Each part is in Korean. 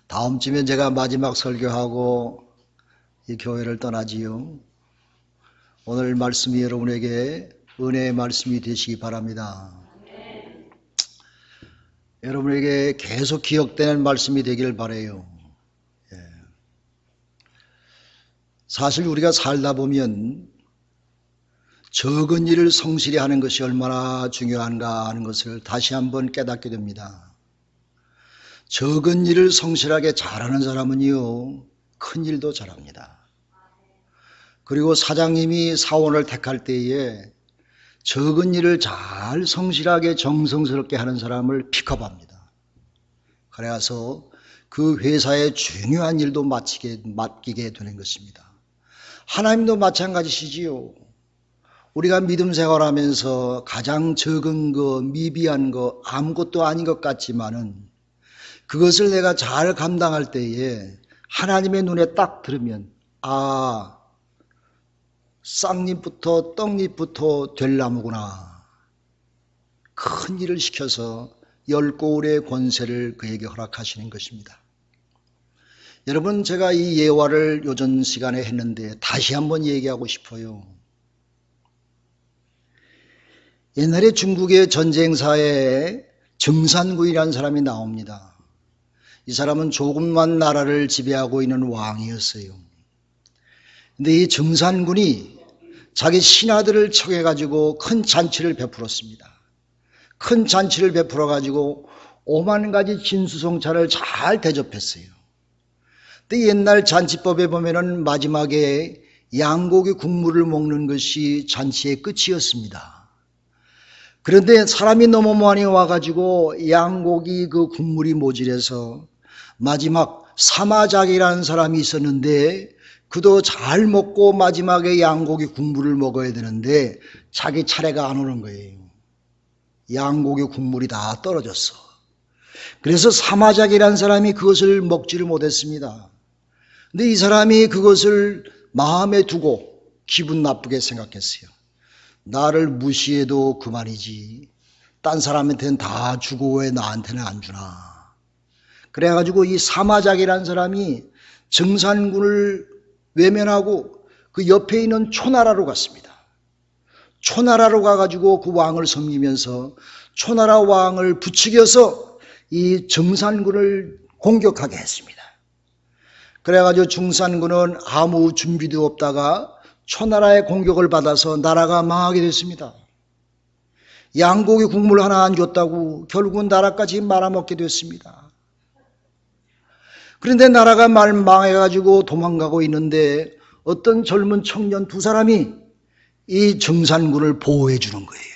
다음 주면 제가 마지막 설교하고 이 교회를 떠나지요. 오늘 말씀이 여러분에게 은혜의 말씀이 되시기 바랍니다. 여러분에게 계속 기억되는 말씀이 되길 바라요. 사실 우리가 살다 보면 적은 일을 성실히 하는 것이 얼마나 중요한가 하는 것을 다시 한번 깨닫게 됩니다. 적은 일을 성실하게 잘하는 사람은요, 큰 일도 잘합니다. 그리고 사장님이 사원을 택할 때에 적은 일을 잘 성실하게 정성스럽게 하는 사람을 픽업합니다. 그래서 그 회사의 중요한 일도 맡기게 되는 것입니다. 하나님도 마찬가지시지요. 우리가 믿음 생활하면서 가장 적은 거, 미비한 거, 아무것도 아닌 것 같지만은 그것을 내가 잘 감당할 때에 하나님의 눈에 딱 들으면 쌍잎부터 떡잎부터 될 나무구나. 큰 일을 시켜서 10고울의 권세를 그에게 허락하시는 것입니다. 여러분, 제가 이 예화를 요전 시간에 했는데 다시 한번 얘기하고 싶어요. 옛날에 중국의 전쟁사에 정산군이라는 사람이 나옵니다. 이 사람은 조금만 나라를 지배하고 있는 왕이었어요. 근데 이 정산군이 자기 신하들을 청해가지고 큰 잔치를 베풀었습니다. 큰 잔치를 베풀어가지고 5만 가지 진수성찬을 잘 대접했어요. 근데 옛날 잔치법에 보면은 마지막에 양고기 국물을 먹는 것이 잔치의 끝이었습니다. 그런데 사람이 너무 많이 와가지고 양고기 그 국물이 모자라서 마지막 사마작이라는 사람이 있었는데 그도 잘 먹고 마지막에 양고기 국물을 먹어야 되는데 자기 차례가 안 오는 거예요. 양고기 국물이 다 떨어졌어. 그래서 사마작이라는 사람이 그것을 먹지를 못했습니다. 근데 이 사람이 그것을 마음에 두고 기분 나쁘게 생각했어요. 나를 무시해도 그만이지. 딴 사람한테는 다 주고 왜 나한테는 안 주나. 그래가지고 이 사마작이라는 사람이 정산군을 외면하고 그 옆에 있는 초나라로 갔습니다. 초나라로 가가지고 그 왕을 섬기면서 초나라 왕을 부추겨서 이 정산군을 공격하게 했습니다. 그래가지고 정산군은 아무 준비도 없다가 초나라의 공격을 받아서 나라가 망하게 됐습니다. 양고기 국물 하나 안 줬다고 결국은 나라까지 말아먹게 됐습니다. 그런데 나라가 망해가지고 도망가고 있는데 어떤 젊은 청년 두 사람이 이 정산군을 보호해 주는 거예요.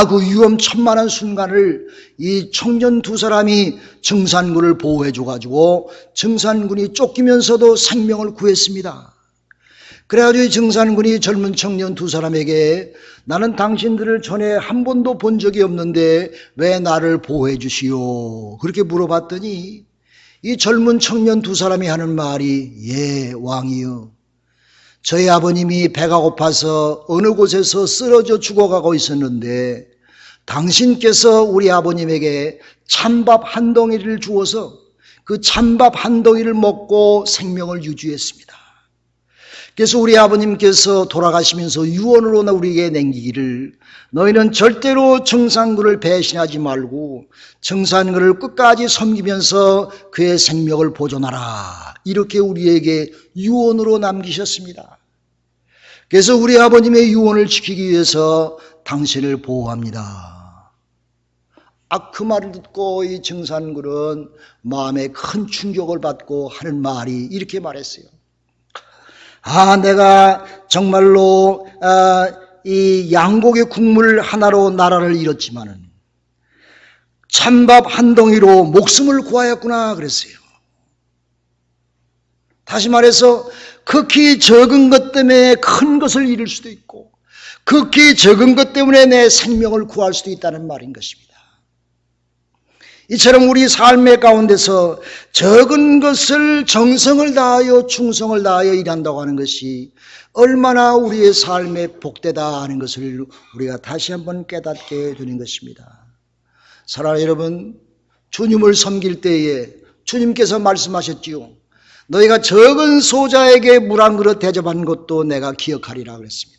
그 위험천만한 순간을 이 청년 두 사람이 정산군을 보호해 줘가지고 정산군이 쫓기면서도 생명을 구했습니다. 그래가지고 이 정산군이 젊은 청년 두 사람에게 나는 당신들을 전에 한 번도 본 적이 없는데 왜 나를 보호해 주시오? 그렇게 물어봤더니 이 젊은 청년 두 사람이 하는 말이 예, 왕이여. 저희 아버님이 배가 고파서 어느 곳에서 쓰러져 죽어가고 있었는데 당신께서 우리 아버님에게 찬밥 한 덩이를 주어서 그 찬밥 한 덩이를 먹고 생명을 유지했습니다. 그래서 우리 아버님께서 돌아가시면서 유언으로 우리에게 남기기를 너희는 절대로 정산군을 배신하지 말고 정산군을 끝까지 섬기면서 그의 생명을 보존하라. 이렇게 우리에게 유언으로 남기셨습니다. 그래서 우리 아버님의 유언을 지키기 위해서 당신을 보호합니다. 그 말을 듣고 이 정산군은 마음에 큰 충격을 받고 하는 말이 이렇게 말했어요. 내가 정말로 이 양고기 국물 하나로 나라를 잃었지만은 찬밥 한 덩이로 목숨을 구하였구나 그랬어요. 다시 말해서 극히 적은 것 때문에 큰 것을 잃을 수도 있고 극히 적은 것 때문에 내 생명을 구할 수도 있다는 말인 것입니다. 이처럼 우리 삶의 가운데서 적은 것을 정성을 다하여 충성을 다하여 일한다고 하는 것이 얼마나 우리의 삶의 복되다 하는 것을 우리가 다시 한번 깨닫게 되는 것입니다. 사랑하는 여러분, 주님을 섬길 때에 주님께서 말씀하셨지요. 너희가 적은 소자에게 물 한 그릇 대접한 것도 내가 기억하리라 그랬습니다.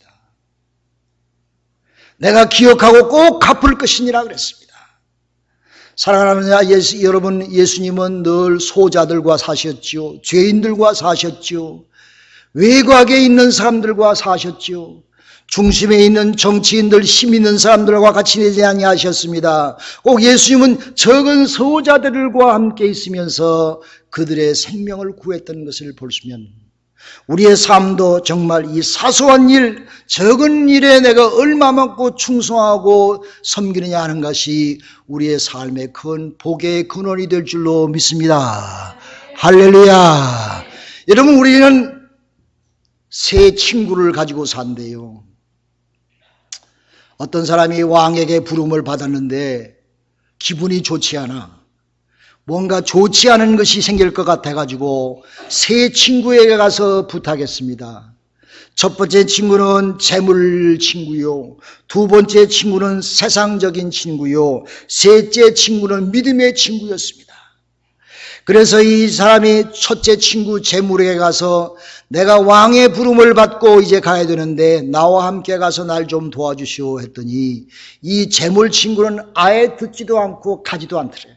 내가 기억하고 꼭 갚을 것이니라 그랬습니다. 사랑하는 여러분, 예수님은 늘 소자들과 사셨지요. 죄인들과 사셨지요. 외곽에 있는 사람들과 사셨지요. 중심에 있는 정치인들, 힘 있는 사람들과 같이 내지 아니하셨습니다. 꼭 예수님은 적은 소자들과 함께 있으면서 그들의 생명을 구했던 것을 보시면 우리의 삶도 정말 이 사소한 일, 적은 일에 내가 얼마만큼 충성하고 섬기느냐 하는 것이 우리의 삶의 큰 복의 근원이 될 줄로 믿습니다. 할렐루야. 여러분, 우리는 세 친구를 가지고 산대요. 어떤 사람이 왕에게 부름을 받았는데 기분이 좋지 않아. 뭔가 좋지 않은 것이 생길 것 같아가지고 세 친구에게 가서 부탁했습니다. 첫 번째 친구는 재물 친구요. 두 번째 친구는 세상적인 친구요. 셋째 친구는 믿음의 친구였습니다. 그래서 이 사람이 첫째 친구 재물에게 가서 내가 왕의 부름을 받고 이제 가야 되는데 나와 함께 가서 날 좀 도와주시오 했더니 이 재물 친구는 아예 듣지도 않고 가지도 않더래요.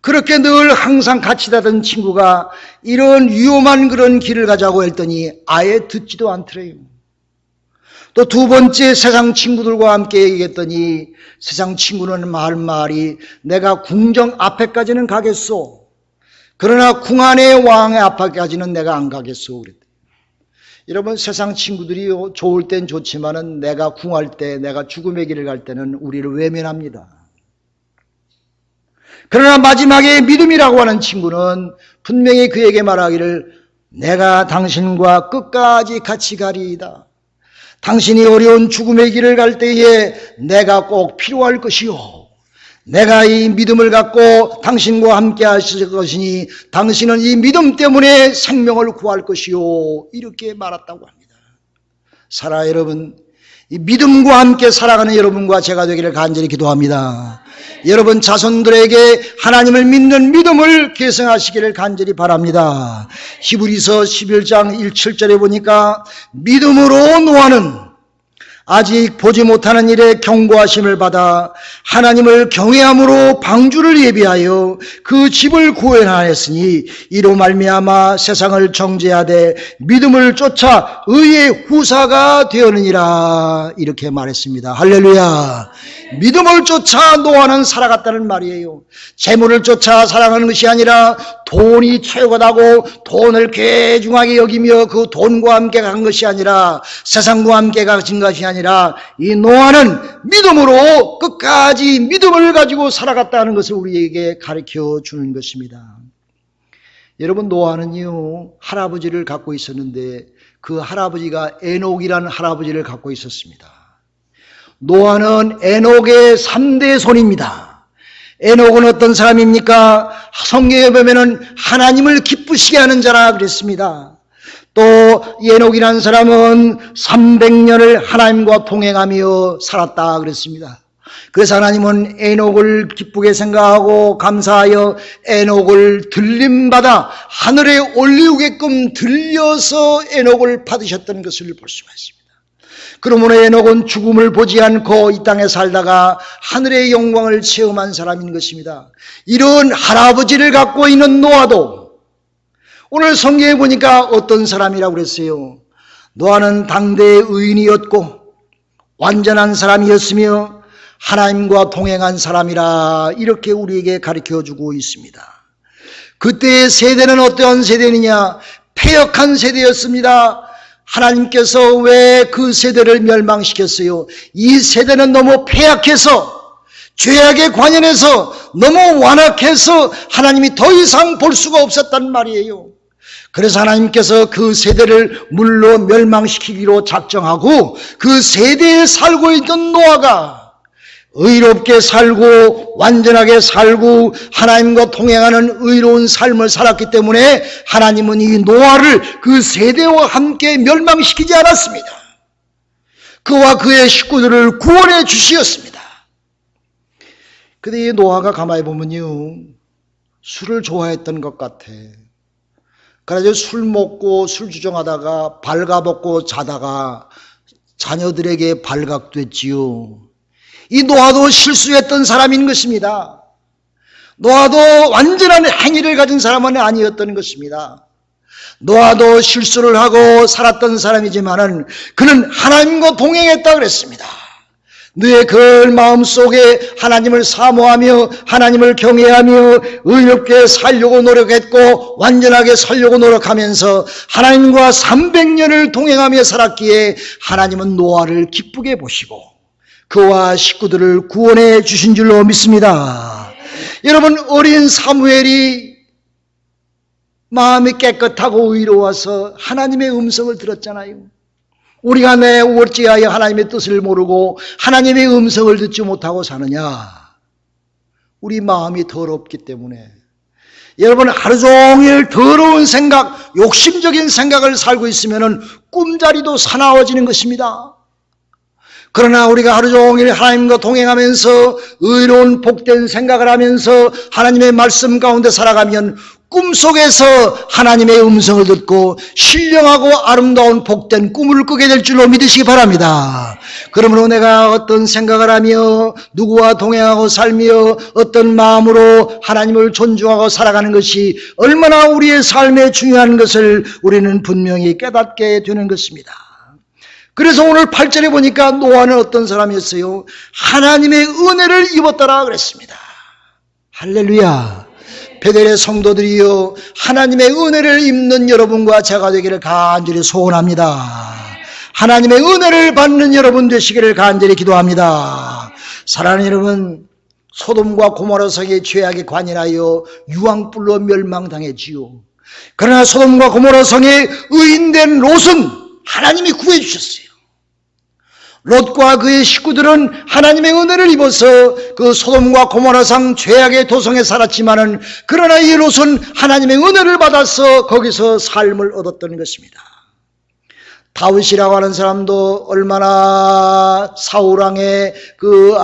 그렇게 늘 항상 같이 다던 친구가 이런 위험한 그런 길을 가자고 했더니 아예 듣지도 않더래요. 또 두 번째 세상 친구들과 함께 얘기했더니 세상 친구는 말이 내가 궁정 앞에까지는 가겠소. 그러나 궁 안의 왕의 앞에까지는 내가 안 가겠소. 그랬대요. 여러분, 세상 친구들이 좋을 땐 좋지만은 내가 궁할 때, 내가 죽음의 길을 갈 때는 우리를 외면합니다. 그러나 마지막에 믿음이라고 하는 친구는 분명히 그에게 말하기를 내가 당신과 끝까지 같이 가리이다. 당신이 어려운 죽음의 길을 갈 때에 내가 꼭 필요할 것이요. 내가 이 믿음을 갖고 당신과 함께 하실 것이니 당신은 이 믿음 때문에 생명을 구할 것이요. 이렇게 말했다고 합니다. 사랑 여러분, 이 믿음과 함께 살아가는 여러분과 제가 되기를 간절히 기도합니다. 여러분 자손들에게 하나님을 믿는 믿음을 계승하시기를 간절히 바랍니다. 히브리서 11장 1-7절에 보니까 믿음으로 노아는 아직 보지 못하는 일에 경고하심을 받아 하나님을 경외함으로 방주를 예비하여 그 집을 구원하였으니 이로 말미암아 세상을 정죄하되 믿음을 쫓아 의의 후사가 되었느니라. 이렇게 말했습니다. 할렐루야. 믿음을 쫓아 노아는 살아갔다는 말이에요. 재물을 쫓아 살아가는 것이 아니라 돈이 최고다고 돈을 귀중하게 여기며 그 돈과 함께 간 것이 아니라 세상과 함께 가진 것이 아니라 이 노아는 믿음으로 끝까지 믿음을 가지고 살아갔다는 것을 우리에게 가르쳐 주는 것입니다. 여러분, 노아는요 할아버지를 갖고 있었는데 그 할아버지가 에녹이라는 할아버지를 갖고 있었습니다. 노아는 에녹의 3대 손입니다. 에녹은 어떤 사람입니까? 성경에 보면은 하나님을 기쁘시게 하는 자라 그랬습니다. 또 에녹이라는 사람은 300년을 하나님과 동행하며 살았다 그랬습니다. 그래서 하나님은 에녹을 기쁘게 생각하고 감사하여 에녹을 들림받아 하늘에 올리우게끔 들려서 에녹을 받으셨던 것을 볼 수가 있습니다. 그러므로 에녹은 죽음을 보지 않고 이 땅에 살다가 하늘의 영광을 체험한 사람인 것입니다. 이런 할아버지를 갖고 있는 노아도 오늘 성경에 보니까 어떤 사람이라고 그랬어요? 노아는 당대의 의인이었고 완전한 사람이었으며 하나님과 동행한 사람이라 이렇게 우리에게 가르쳐주고 있습니다. 그때의 세대는 어떠한 세대느냐? 패역한 세대였습니다. 하나님께서 왜 그 세대를 멸망시켰어요? 이 세대는 너무 패약해서 죄악에 관련해서 너무 완악해서 하나님이 더 이상 볼 수가 없었단 말이에요. 그래서 하나님께서 그 세대를 물로 멸망시키기로 작정하고 그 세대에 살고 있던 노아가 의롭게 살고 완전하게 살고 하나님과 동행하는 의로운 삶을 살았기 때문에 하나님은 이 노아를 그 세대와 함께 멸망시키지 않았습니다. 그와 그의 식구들을 구원해 주시었습니다. 근데 이 노아가 가만히 보면요, 술을 좋아했던 것 같아. 그래서 술 먹고 술 주정하다가 발가벗고 자다가 자녀들에게 발각됐지요. 이 노아도 실수했던 사람인 것입니다. 노아도 완전한 행위를 가진 사람은 아니었던 것입니다. 노아도 실수를 하고 살았던 사람이지만은 그는 하나님과 동행했다 그랬습니다. 너의 그 마음속에 하나님을 사모하며 하나님을 경외하며 의롭게 살려고 노력했고 완전하게 살려고 노력하면서 하나님과 300년을 동행하며 살았기에 하나님은 노아를 기쁘게 보시고 그와 식구들을 구원해 주신 줄로 믿습니다. 여러분, 어린 사무엘이 마음이 깨끗하고 의로워서 하나님의 음성을 들었잖아요. 우리가 내 어찌하여 하나님의 뜻을 모르고 하나님의 음성을 듣지 못하고 사느냐? 우리 마음이 더럽기 때문에. 여러분, 하루 종일 더러운 생각, 욕심적인 생각을 살고 있으면 꿈자리도 사나워지는 것입니다. 그러나 우리가 하루 종일 하나님과 동행하면서 의로운 복된 생각을 하면서 하나님의 말씀 가운데 살아가면 꿈속에서 하나님의 음성을 듣고 신령하고 아름다운 복된 꿈을 꾸게 될 줄로 믿으시기 바랍니다. 그러므로 내가 어떤 생각을 하며 누구와 동행하고 살며 어떤 마음으로 하나님을 존중하고 살아가는 것이 얼마나 우리의 삶에 중요한 것을 우리는 분명히 깨닫게 되는 것입니다. 그래서 오늘 8절에 보니까 노아는 어떤 사람이었어요? 하나님의 은혜를 입었더라 그랬습니다. 할렐루야. 베델의 성도들이여, 하나님의 은혜를 입는 여러분과 제가 되기를 간절히 소원합니다. 하나님의 은혜를 받는 여러분 되시기를 간절히 기도합니다. 사랑하는 여러분, 소돔과 고모라 성의 죄악에 관인하여 유황불로 멸망당했지요. 그러나 소돔과 고모라 성의 의인된 롯은 하나님이 구해 주셨어요. 롯과 그의 식구들은 하나님의 은혜를 입어서 그 소돔과 고모라성 죄악의 도성에 살았지만은 그러나 이 롯은 하나님의 은혜를 받아서 거기서 삶을 얻었던 것입니다. 다윗이라고 하는 사람도 얼마나 사울왕의 그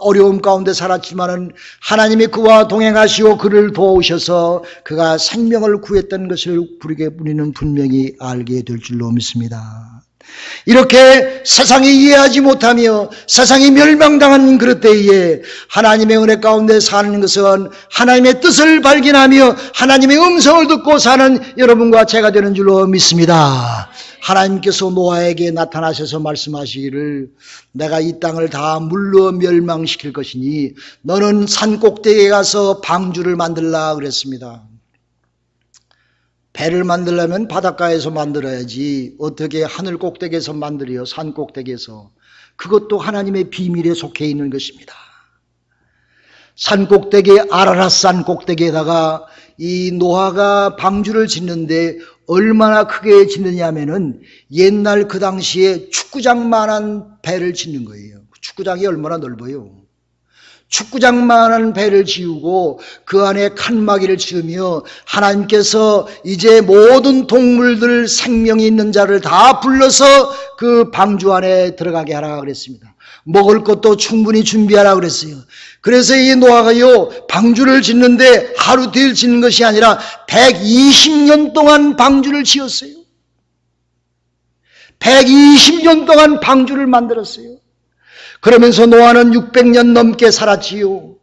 어려움 가운데 살았지만은 하나님이 그와 동행하시고 그를 도우셔서 그가 생명을 구했던 것을 우리는 분명히 알게 될 줄로 믿습니다. 이렇게 세상이 이해하지 못하며 세상이 멸망당한 그럴 때에 하나님의 은혜 가운데 사는 것은 하나님의 뜻을 발견하며 하나님의 음성을 듣고 사는 여러분과 제가 되는 줄로 믿습니다. 하나님께서 노아에게 나타나셔서 말씀하시기를 내가 이 땅을 다 물로 멸망시킬 것이니 너는 산 꼭대기에 가서 방주를 만들라 그랬습니다. 배를 만들려면 바닷가에서 만들어야지 어떻게 하늘 꼭대기에서 만들어요? 산 꼭대기에서. 그것도 하나님의 비밀에 속해 있는 것입니다. 산 꼭대기, 아라랏 산 꼭대기에다가 이 노아가 방주를 짓는데 얼마나 크게 짓느냐면은 옛날 그 당시에 축구장만한 배를 짓는 거예요. 축구장이 얼마나 넓어요. 축구장만한 배를 지우고 그 안에 칸막이를 지으며 하나님께서 이제 모든 동물들 생명이 있는 자를 다 불러서 그 방주 안에 들어가게 하라 그랬습니다. 먹을 것도 충분히 준비하라 그랬어요. 그래서 이 노아가요 방주를 짓는데 하루 딜 짓는 것이 아니라 120년 동안 방주를 지었어요. 120년 동안 방주를 만들었어요. 그러면서 노아는 600년 넘게 살았지요.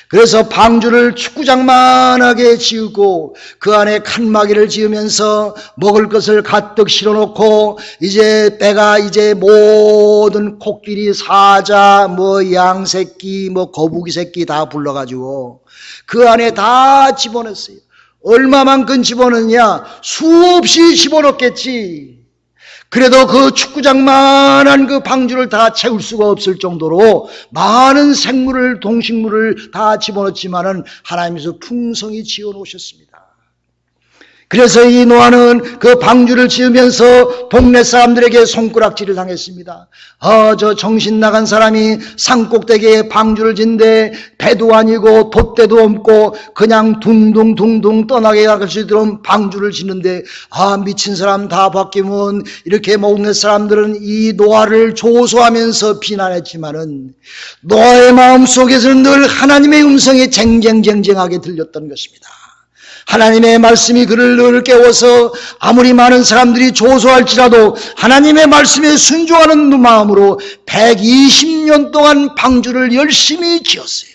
그래서 방주를 축구장만하게 지으고 그 안에 칸막이를 지으면서 먹을 것을 가득 실어놓고 이제 배가 이제 모든 코끼리, 사자, 양새끼, 거북이 새끼 다 불러가지고 그 안에 다 집어넣었어요. 얼마만큼 집어넣느냐? 수없이 집어넣겠지. 그래도 그 축구장만한 그 방주를 다 채울 수가 없을 정도로 많은 생물을, 동식물을 다 집어넣었지만은 하나님께서 풍성히 지어놓으셨습니다. 그래서 이 노아는 그 방주를 지으면서 동네 사람들에게 손가락질을 당했습니다. 저 정신 나간 사람이 산꼭대기에 방주를 짓는데 배도 아니고 돛대도 없고 그냥 둥둥둥둥 떠나게 갈 수 있도록 방주를 짓는데 미친 사람 다 바뀌면 이렇게 동네 사람들은 이 노아를 조소하면서 비난했지만은 노아의 마음속에서는 늘 하나님의 음성이 쟁쟁쟁쟁하게 들렸던 것입니다. 하나님의 말씀이 그를 늘 깨워서 아무리 많은 사람들이 조소할지라도 하나님의 말씀에 순종하는 마음으로 120년 동안 방주를 열심히 지었어요.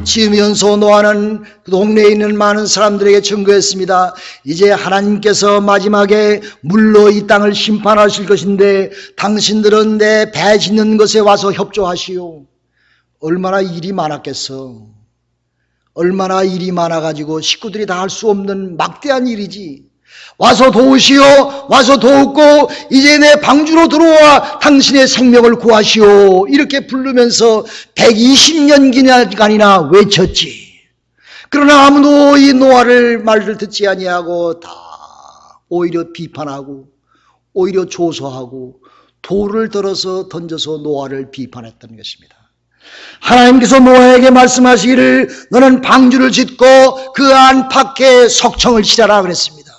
지으면서 노아는 그 동네에 있는 많은 사람들에게 증거했습니다. 이제 하나님께서 마지막에 물로 이 땅을 심판하실 것인데 당신들은 내 배 짓는 것에 와서 협조하시오. 얼마나 일이 많았겠어. 얼마나 일이 많아가지고 식구들이 다 할 수 없는 막대한 일이지. 와서 도우시오. 와서 도우고 이제 내 방주로 들어와 당신의 생명을 구하시오. 이렇게 부르면서 120년간이나 외쳤지. 그러나 아무도 이 노아를 말을 듣지 아니하고 다 오히려 비판하고 오히려 조소하고 돌을 들어서 던져서 노아를 비판했던 것입니다. 하나님께서 노아에게 말씀하시기를 너는 방주를 짓고 그 안팎에 석청을 치라라 그랬습니다.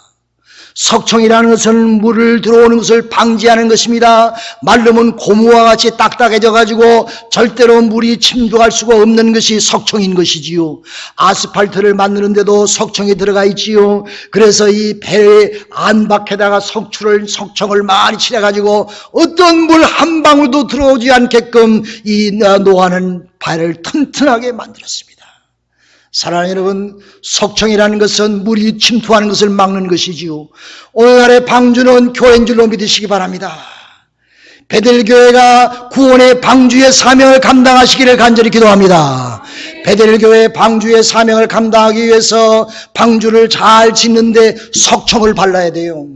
석청이라는 것은 물을 들어오는 것을 방지하는 것입니다. 마르면 고무와 같이 딱딱해져 가지고 절대로 물이 침투할 수가 없는 것이 석청인 것이지요. 아스팔트를 만드는데도 석청이 들어가 있지요. 그래서 이 배 안팎에다가 석청을 많이 칠해 가지고 어떤 물 한 방울도 들어오지 않게끔 이 노아는 배를 튼튼하게 만들었습니다. 사랑하는 여러분, 석청이라는 것은 물이 침투하는 것을 막는 것이지요. 오늘날의 방주는 교회인 줄로 믿으시기 바랍니다. 베델교회가 구원의 방주의 사명을 감당하시기를 간절히 기도합니다. 베델교회 방주의 사명을 감당하기 위해서 방주를 잘 짓는데 석청을 발라야 돼요.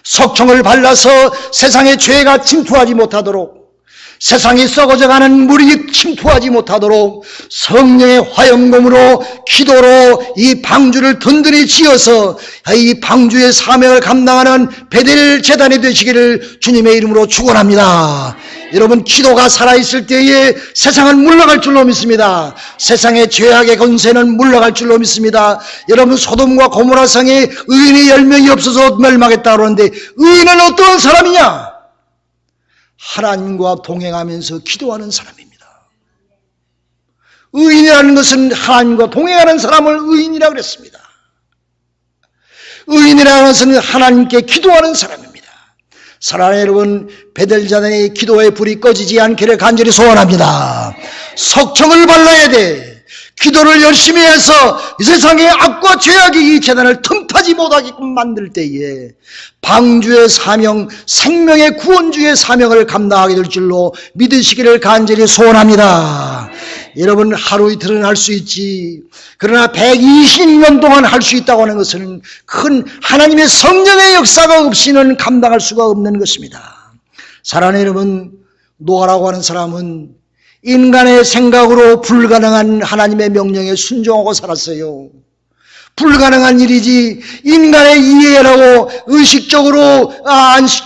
석청을 발라서 세상의 죄가 침투하지 못하도록, 세상이 썩어져가는 물이 침투하지 못하도록 성령의 화염검으로 기도로 이 방주를 든든히 지어서 이 방주의 사명을 감당하는 베델 재단이 되시기를 주님의 이름으로 축원합니다. 여러분, 기도가 살아있을 때에 세상은 물러갈 줄로 믿습니다. 세상의 죄악의 권세는 물러갈 줄로 믿습니다. 여러분, 소돔과 고모라 성에 의인이 10명이 없어서 멸망했다고 하는데 의인은 어떤 사람이냐? 하나님과 동행하면서 기도하는 사람입니다. 의인이라는 것은 하나님과 동행하는 사람을 의인이라고 그랬습니다. 의인이라는 것은 하나님께 기도하는 사람입니다. 사랑하는 여러분, 베델 재단의 기도의 불이 꺼지지 않기를 간절히 소원합니다. 석청을 발라야 돼. 기도를 열심히 해서 이 세상의 악과 죄악이 이 재단을 틈타지 못하게끔 만들 때에 방주의 사명, 생명의 구원주의 사명을 감당하게 될 줄로 믿으시기를 간절히 소원합니다. 여러분, 하루 이틀은 할 수 있지. 그러나 120년 동안 할 수 있다고 하는 것은 큰 하나님의 성령의 역사가 없이는 감당할 수가 없는 것입니다. 사랑하는 여러분, 노아라고 하는 사람은 인간의 생각으로 불가능한 하나님의 명령에 순종하고 살았어요. 불가능한 일이지 인간의 이해라고 의식적으로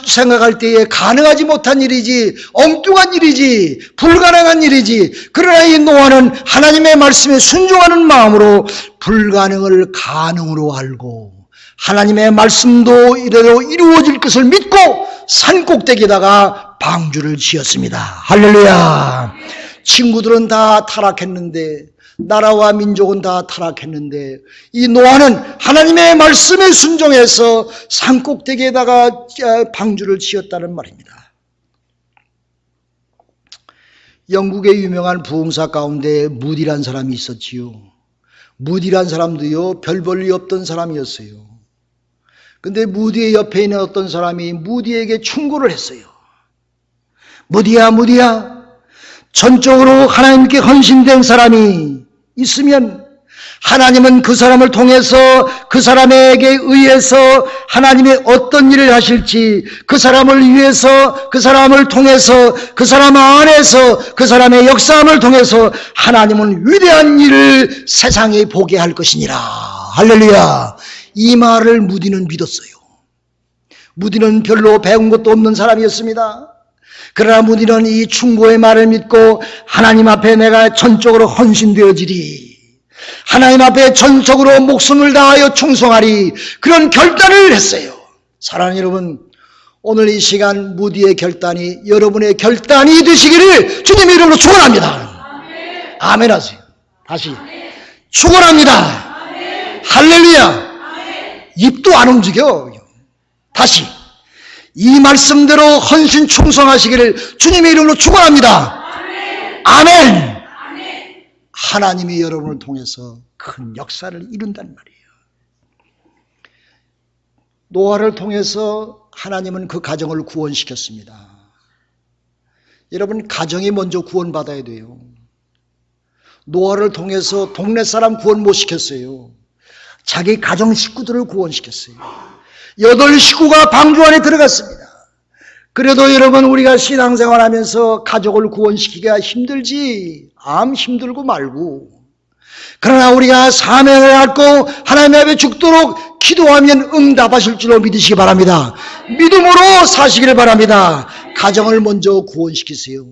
생각할 때에 가능하지 못한 일이지, 엉뚱한 일이지, 불가능한 일이지. 그러나 이 노아는 하나님의 말씀에 순종하는 마음으로 불가능을 가능으로 알고 하나님의 말씀도 이대로 이루어질 것을 믿고 산꼭대기에다가 방주를 지었습니다. 할렐루야. 친구들은 다 타락했는데, 나라와 민족은 다 타락했는데, 이 노아는 하나님의 말씀에 순종해서 산꼭대기에다가 방주를 지었다는 말입니다. 영국의 유명한 부흥사 가운데 무디란 사람이 있었지요. 무디란 사람도요, 별 볼 일 없던 사람이었어요. 근데 무디의 옆에 있는 어떤 사람이 무디에게 충고를 했어요. 무디야, 무디야, 전적으로 하나님께 헌신된 사람이 있으면 하나님은 그 사람을 통해서, 그 사람에게 의해서 하나님의 어떤 일을 하실지, 그 사람을 위해서, 그 사람을 통해서, 그 사람 안에서, 그 사람의 역사함을 통해서 하나님은 위대한 일을 세상에 보게 할 것이니라. 할렐루야. 이 말을 무디는 믿었어요. 무디는 별로 배운 것도 없는 사람이었습니다. 그러나 무디는 이 충고의 말을 믿고 하나님 앞에 내가 전적으로 헌신되어지리, 하나님 앞에 전적으로 목숨을 다하여 충성하리, 그런 결단을 했어요. 사랑하는 여러분, 오늘 이 시간 무디의 결단이 여러분의 결단이 되시기를 주님의 이름으로 축원합니다. 아멘 하세요. 다시 축원합니다. 할렐루야. 입도 안 움직여. 다시 이 말씀대로 헌신 충성하시기를 주님의 이름으로 축원합니다. 아멘. 하나님이 여러분을 통해서 큰 역사를 이룬단 말이에요. 노아를 통해서 하나님은 그 가정을 구원시켰습니다. 여러분, 가정이 먼저 구원받아야 돼요. 노아를 통해서 동네 사람 구원 못 시켰어요. 자기 가정 식구들을 구원시켰어요. 8식구가 방주 안에 들어갔습니다. 그래도 여러분, 우리가 신앙생활하면서 가족을 구원시키기가 힘들지, 힘들고 말고, 그러나 우리가 사명을 갖고 하나님 앞에 죽도록 기도하면 응답하실 줄로 믿으시기 바랍니다. 믿음으로 사시기를 바랍니다. 가정을 먼저 구원시키세요.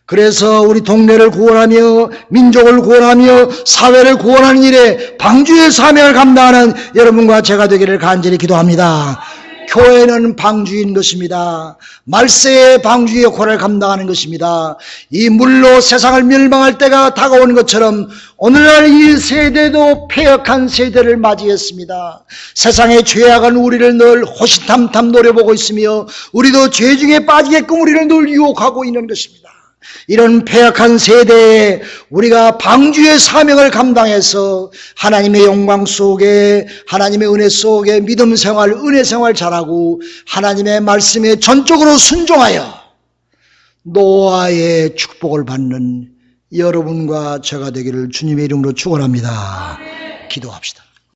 그래서 우리 동네를 구원하며 민족을 구원하며 사회를 구원하는 일에 방주의 사명을 감당하는 여러분과 제가 되기를 간절히 기도합니다. 교회는 방주인 것입니다. 말세의 방주의 역할을 감당하는 것입니다. 이 물로 세상을 멸망할 때가 다가오는 것처럼 오늘날 이 세대도 폐역한 세대를 맞이했습니다. 세상의 죄악은 우리를 늘 호시탐탐 노려보고 있으며 우리도 죄 중에 빠지게끔 우리를 늘 유혹하고 있는 것입니다. 이런 폐역한 세대에 우리가 방주의 사명을 감당해서 하나님의 영광 속에, 하나님의 은혜 속에 믿음 생활, 은혜 생활 잘하고 하나님의 말씀에 전적으로 순종하여 노아의 축복을 받는 여러분과 제가 되기를 주님의 이름으로 축원합니다. 기도합시다.